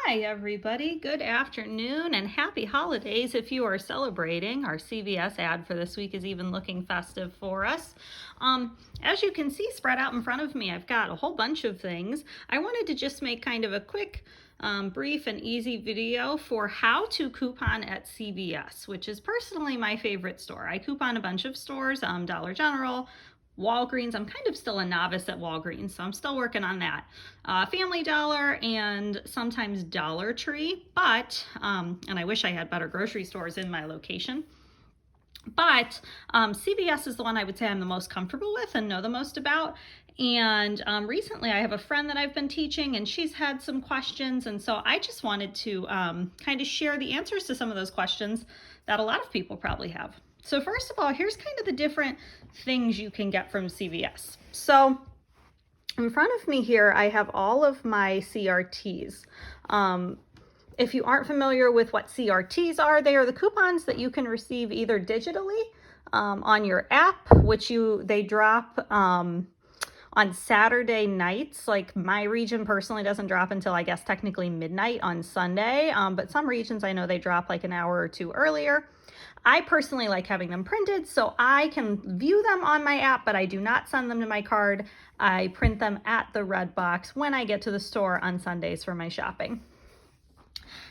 Hi, everybody. Good afternoon and happy holidays if you are celebrating. Our CVS ad for this week is even looking festive for us. As you can see spread out in front of me, I've got a whole bunch of things. I wanted to just make kind of a quick, brief and easy video for how to coupon at CVS, which is personally my favorite store. I coupon a bunch of stores, Dollar General, Walgreens. I'm kind of still a novice at Walgreens, so I'm still working on that. Family Dollar and sometimes Dollar Tree, but, and I wish I had better grocery stores in my location. But CVS is the one I would say I'm the most comfortable with and know the most about. And recently I have a friend that I've been teaching and she's had some questions. And so I just wanted to kind of share the answers to some of those questions that a lot of people probably have. So first of all, here's kind of the different things you can get from CVS. So in front of me here, I have all of my CRTs. If you aren't familiar with what CRTs are, they are the coupons that you can receive either digitally on your app, which they drop on Saturday nights. Like my region personally doesn't drop until I guess technically midnight on Sunday, but some regions I know they drop like an hour or two earlier. I personally like having them printed, so I can view them on my app, but I do not send them to my card. I print them at the red box when I get to the store on Sundays for my shopping.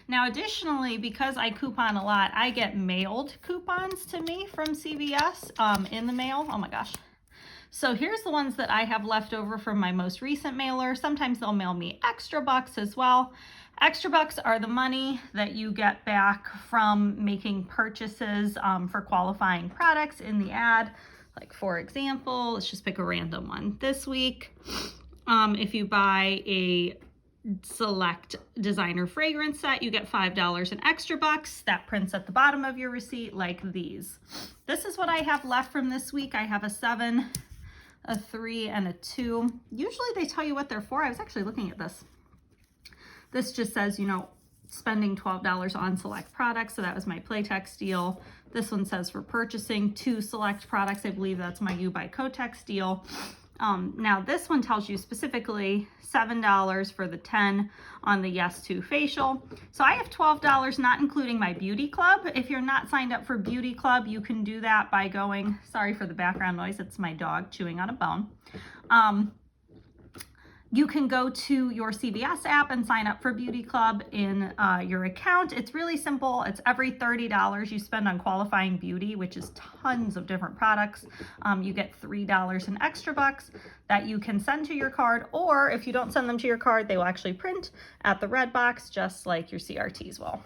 Now, additionally, because I coupon a lot, I get mailed coupons to me from CVS in the mail. Oh my gosh. So here's the ones that I have left over from my most recent mailer. Sometimes they'll mail me extra bucks as well. Extra bucks are the money that you get back from making purchases for qualifying products in the ad. Like for example, let's just pick a random one. This week, if you buy a select designer fragrance set, you get $5 in extra bucks. That prints at the bottom of your receipt like these. This is what I have left from this week. I have a 7, a 3, and a 2. Usually they tell you what they're for. I was actually looking at this. This just says, spending $12 on select products. So that was my Playtex deal. This one says for purchasing 2 select products. I believe that's my You by Kotex deal. Now this one tells you specifically $7 for the 10 on the Yes To facial. So I have $12, not including my beauty club. If you're not signed up for beauty club, you can do that by going, sorry for the background noise, it's my dog chewing on a bone. You can go to your CVS app and sign up for Beauty Club in your account. It's really simple. It's every $30 you spend on qualifying beauty, which is tons of different products. You get $3 in extra bucks that you can send to your card, or if you don't send them to your card, they will actually print at the red box, just like your CRTs will.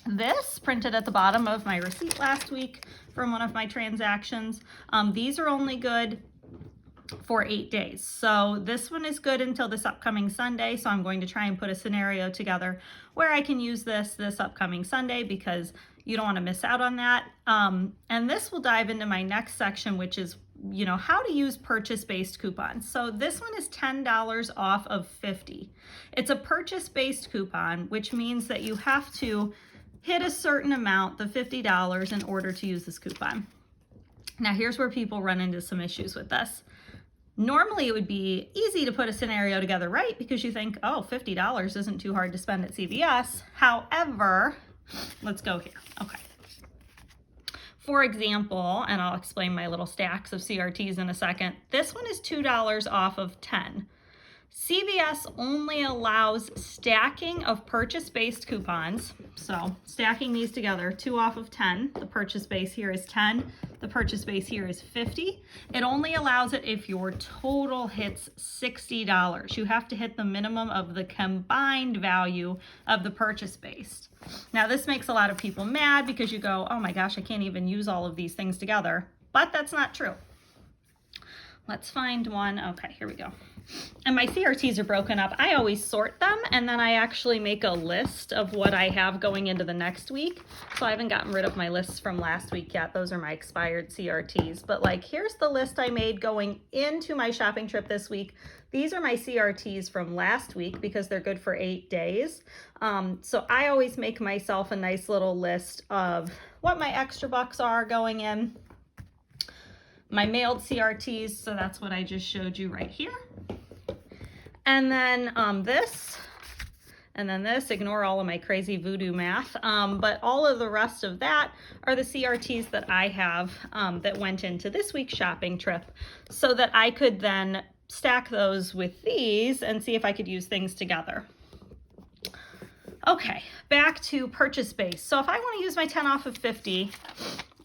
This printed at the bottom of my receipt last week from one of my transactions. These are only good for 8 days. So this one is good until this upcoming Sunday. So I'm going to try and put a scenario together where I can use this upcoming Sunday because you don't want to miss out on that. And this will dive into my next section, which is, how to use purchase-based coupons. So this one is $10 off of 50. It's a purchase-based coupon, which means that you have to hit a certain amount, the $50, in order to use this coupon. Now here's where people run into some issues with this. Normally it would be easy to put a scenario together, right? Because you think, oh, $50 isn't too hard to spend at CVS. However, let's go here. Okay. For example, and I'll explain my little stacks of CRTs in a second. This one is $2 off of 10. CVS only allows stacking of purchase-based coupons. So stacking these together, 2 off of 10. The purchase base here is 10. The purchase base here is 50. It only allows it if your total hits $60. You have to hit the minimum of the combined value of the purchase base. Now this makes a lot of people mad because you go, oh my gosh, I can't even use all of these things together. But that's not true. Let's find one. Okay, here we go. And my CRTs are broken up. I always sort them and then I actually make a list of what I have going into the next week. So I haven't gotten rid of my lists from last week yet. Those are my expired CRTs. But like, here's the list I made going into my shopping trip this week. These are my CRTs from last week because they're good for 8 days. So I always make myself a nice little list of what my extra bucks are going in. My mailed CRTs, so that's what I just showed you right here. And then this And then this, ignore all of my crazy voodoo math, but all of the rest of that are the CRTs that I have that went into this week's shopping trip, so that I could then stack those with these and see if I could use things together. Okay, back to purchase base. So if I want to use my 10 off of 50,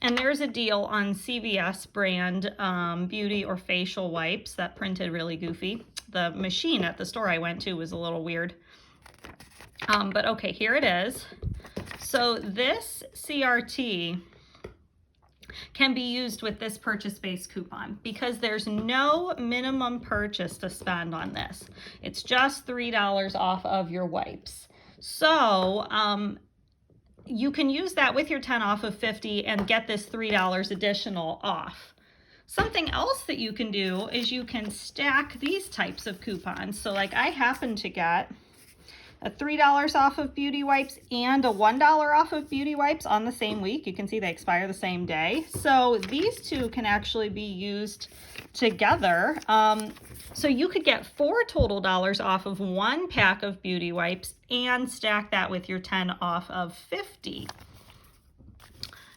and there's a deal on CVS brand beauty or facial wipes that printed really goofy. The machine at the store I went to was a little weird. But okay, here it is. So this CRT can be used with this purchase-based coupon because there's no minimum purchase to spend on this. It's just $3 off of your wipes. So you can use that with your 10 off of 50 and get this $3 additional off. Something else that you can do is you can stack these types of coupons. So like I happen to get a $3 off of beauty wipes and a $1 off of beauty wipes on the same week. You can see they expire the same day. So these two can actually be used together. So you could get $4 total off of one pack of beauty wipes and stack that with your 10 off of 50.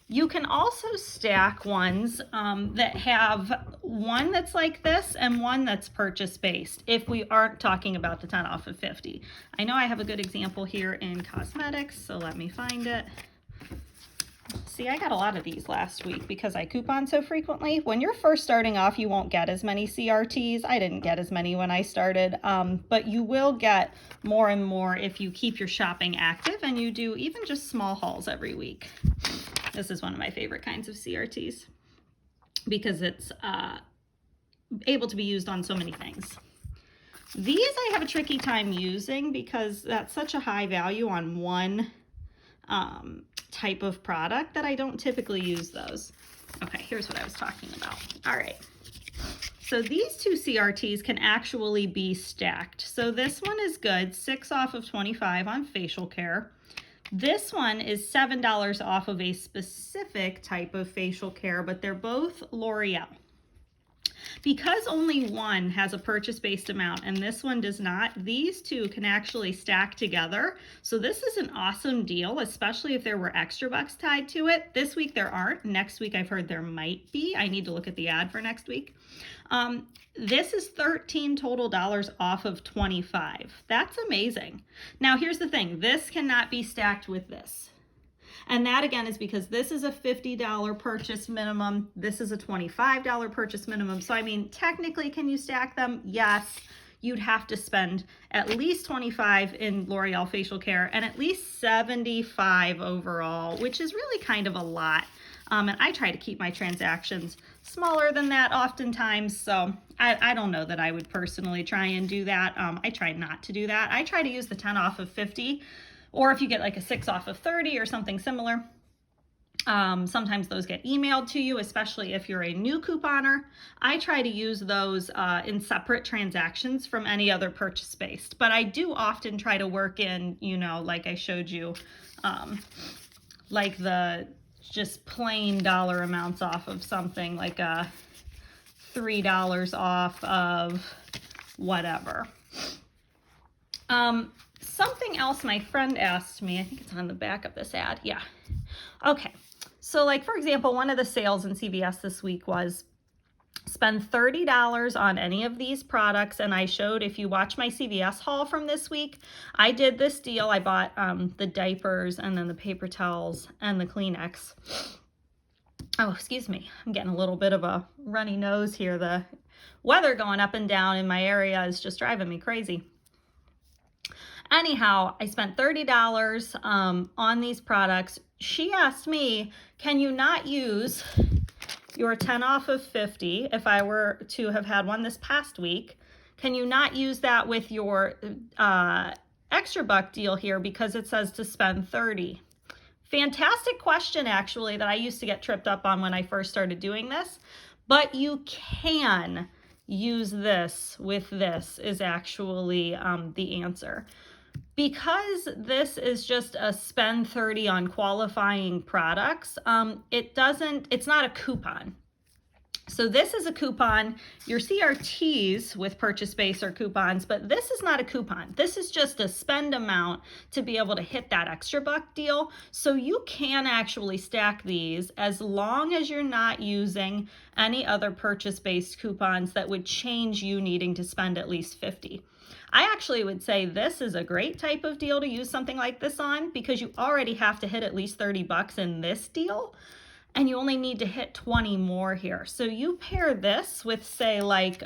You can also stack ones that have one that's like this and one that's purchase-based if we aren't talking about the 10 off of 50. I know I have a good example here in cosmetics, so let me find it. See, I got a lot of these last week because I coupon so frequently. When you're first starting off, you won't get as many CRTs. I didn't get as many when I started, but you will get more and more if you keep your shopping active and you do even just small hauls every week. This is one of my favorite kinds of CRTs because it's able to be used on so many things. These I have a tricky time using because that's such a high value on one type of product that I don't typically use those. Okay, here's what I was talking about. All right. So these two CRTs can actually be stacked. So this one is good, 6 off of 25 on facial care. This one is $7 off of a specific type of facial care, but they're both L'Oreal. Because only one has a purchase-based amount and this one does not, these two can actually stack together. So this is an awesome deal, especially if there were extra bucks tied to it. This week there aren't. Next week I've heard there might be. I need to look at the ad for next week. This is $13 total off of 25. That's amazing. Now here's the thing. This cannot be stacked with this. And that again is because this is a $50 purchase minimum. This is a $25 purchase minimum. So I mean, technically, can you stack them? Yes. You'd have to spend at least $25 in L'Oreal facial care and at least $75 overall, which is really kind of a lot. And I try to keep my transactions smaller than that oftentimes. So I don't know that I would personally try and do that. I try not to do that. I try to use the 10 off of 50. Or if you get like a 6 off of 30 or something similar, sometimes those get emailed to you, especially if you're a new couponer. I try to use those in separate transactions from any other purchase-based. But I do often try to work in, you know, like I showed you, like the just plain dollar amounts off of something, like a $3 off of whatever. Something else my friend asked me, I think it's on the back of this ad. Yeah. Okay. So like, for example, one of the sales in CVS this week was spend $30 on any of these products. And I showed, if you watch my CVS haul from this week, I did this deal. I bought the diapers and then the paper towels and the Kleenex. Oh, excuse me. I'm getting a little bit of a runny nose here. The weather going up and down in my area is just driving me crazy. Anyhow, I spent $30 on these products. She asked me, can you not use your 10 off of 50 if I were to have had one this past week? Can you not use that with your extra buck deal here because it says to spend 30? Fantastic question, actually, that I used to get tripped up on when I first started doing this. But you can use this with this is actually the answer. Because this is just a spend 30 on qualifying products, it's not a coupon. So this is a coupon. Your CRTs with purchase base are coupons, but this is not a coupon. This is just a spend amount to be able to hit that extra buck deal. So you can actually stack these as long as you're not using any other purchase based coupons that would change you needing to spend at least 50. I actually would say this is a great type of deal to use something like this on, because you already have to hit at least 30 bucks in this deal, and you only need to hit 20 more here. So you pair this with, say, like,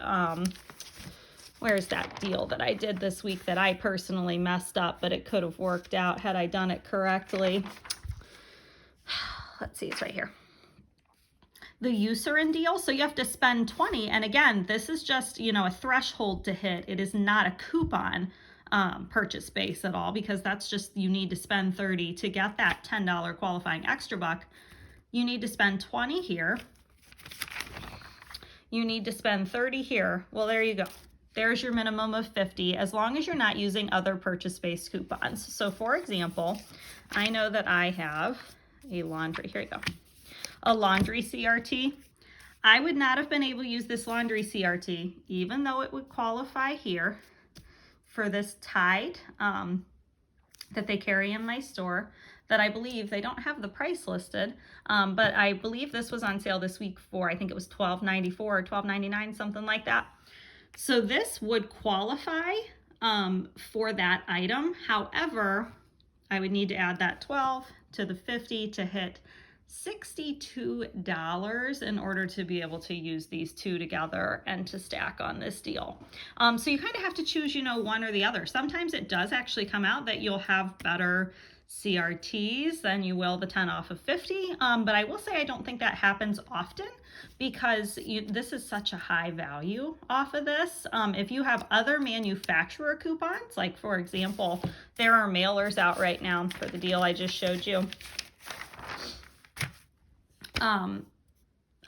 where's that deal that I did this week that I personally messed up, but it could have worked out had I done it correctly. Let's see, it's right here. The Eucerin deal. So you have to spend 20. And again, this is just, you know, a threshold to hit. It is not a coupon purchase base at all, because that's just, you need to spend 30 to get that $10 qualifying extra buck. You need to spend 20 here. You need to spend 30 here. Well, there you go. There's your minimum of 50, as long as you're not using other purchase-based coupons. So for example, I know that I have a laundry, here you go, a laundry CRT. I would not have been able to use this laundry CRT, even though it would qualify here for this Tide that they carry in my store, that I believe they don't have the price listed, but I believe this was on sale this week for, I think it was $12.94 or $12.99, something like that. So this would qualify for that item. However, I would need to add that 12 to the 50 to hit $62 in order to be able to use these two together and to stack on this deal. So you kind of have to choose, you know, one or the other. Sometimes it does actually come out that you'll have better CRTs than you will the 10 off of 50. But I will say I don't think that happens often, because this is such a high value off of this. If you have other manufacturer coupons, like for example, there are mailers out right now for the deal I just showed you.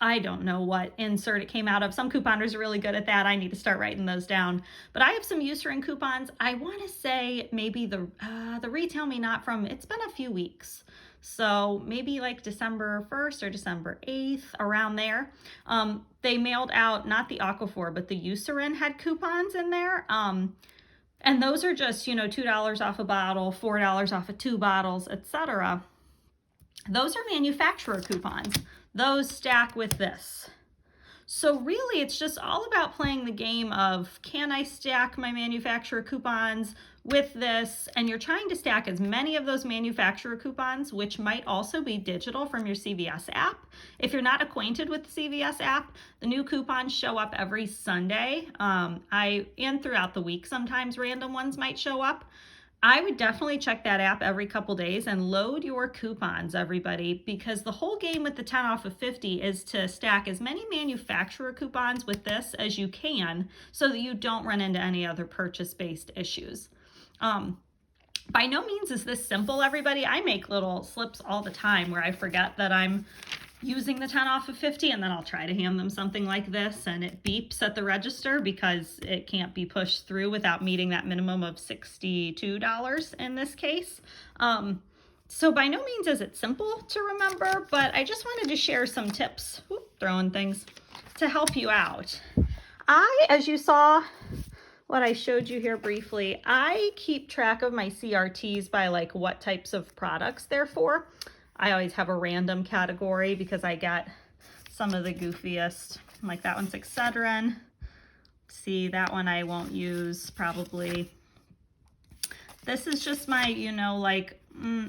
I don't know what insert it came out of. Some couponers are really good at that. I need to start writing those down. But I have some Eucerin coupons. I want to say maybe the retail may not from, it's been a few weeks. So maybe like December 1st or December 8th, around there. They mailed out, not the Aquaphor, but the Eucerin had coupons in there. And those are just, you know, $2 off a bottle, $4 off of 2 bottles, etc. Those are manufacturer coupons. Those stack with this. So really, it's just all about playing the game of, can I stack my manufacturer coupons with this? And you're trying to stack as many of those manufacturer coupons, which might also be digital from your CVS app. If you're not acquainted with the CVS app, the new coupons show up every Sunday. And throughout the week, sometimes random ones might show up. I would definitely check that app every couple days and load your coupons, everybody, because the whole game with the 10 off of 50 is to stack as many manufacturer coupons with this as you can, so that you don't run into any other purchase-based issues. By no means is this simple, everybody. I make little slips all the time where I forget that I'm using the 10 off of 50, and then I'll try to hand them something like this and it beeps at the register because it can't be pushed through without meeting that minimum of $62 in this case. So by no means is it simple to remember, but I just wanted to share some tips, throwing things, to help you out. As you saw, what I showed you here briefly, I keep track of my CRTs by like what types of products they're for. I always have a random category because I get some of the goofiest, like that one's Excedrin. See, that one I won't use probably. This is just my, you know, like,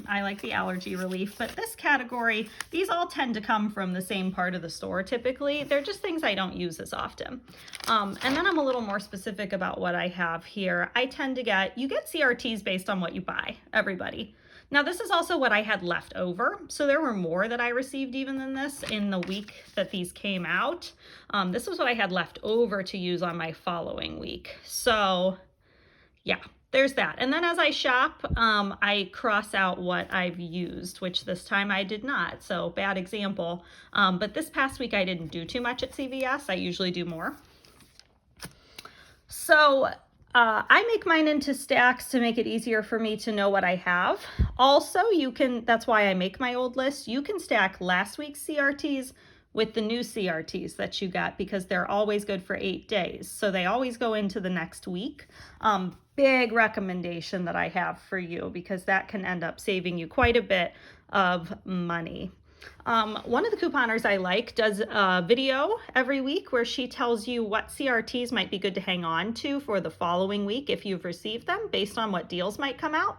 I like the allergy relief, but this category, these all tend to come from the same part of the store typically. They're just things I don't use as often. And then I'm a little more specific about what I have here. I tend to you get CRTs based on what you buy, everybody. Now this is also what I had left over. So there were more that I received even than this in the week that these came out. This was what I had left over to use on my following week. So yeah, there's that. And then as I shop, I cross out what I've used, which this time I did not. So bad example. But this past week I didn't do too much at CVS. I usually do more. So I make mine into stacks to make it easier for me to know what I have. Also, that's why I make my old list. You can stack last week's CRTs with the new CRTs that you get because they're always good for 8 days. So they always go into the next week. Big recommendation that I have for you because that can end up saving you quite a bit of money. One of the couponers I like does a video every week where she tells you what CRTs might be good to hang on to for the following week if you've received them based on what deals might come out.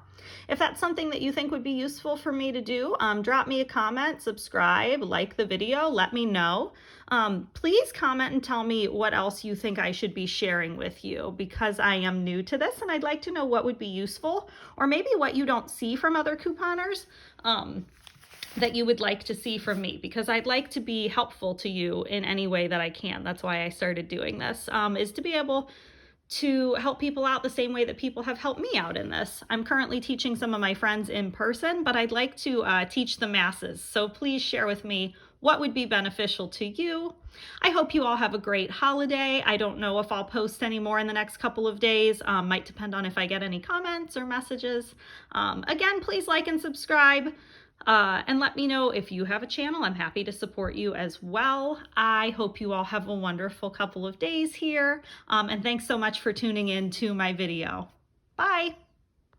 If that's something that you think would be useful for me to do, drop me a comment, subscribe, like the video, let me know. Please comment and tell me what else you think I should be sharing with you because I am new to this and I'd like to know what would be useful or maybe what you don't see from other couponers. That you would like to see from me because I'd like to be helpful to you in any way that I can. That's why I started doing this, is to be able to help people out the same way that people have helped me out in this. I'm currently teaching some of my friends in person, but I'd like to teach the masses. So please share with me what would be beneficial to you. I hope you all have a great holiday. I don't know if I'll post any more in the next couple of days. Might depend on if I get any comments or messages. Again, please like and subscribe. And let me know if you have a channel. I'm happy to support you as well. I hope you all have a wonderful couple of days here. And thanks so much for tuning in to my video. Bye.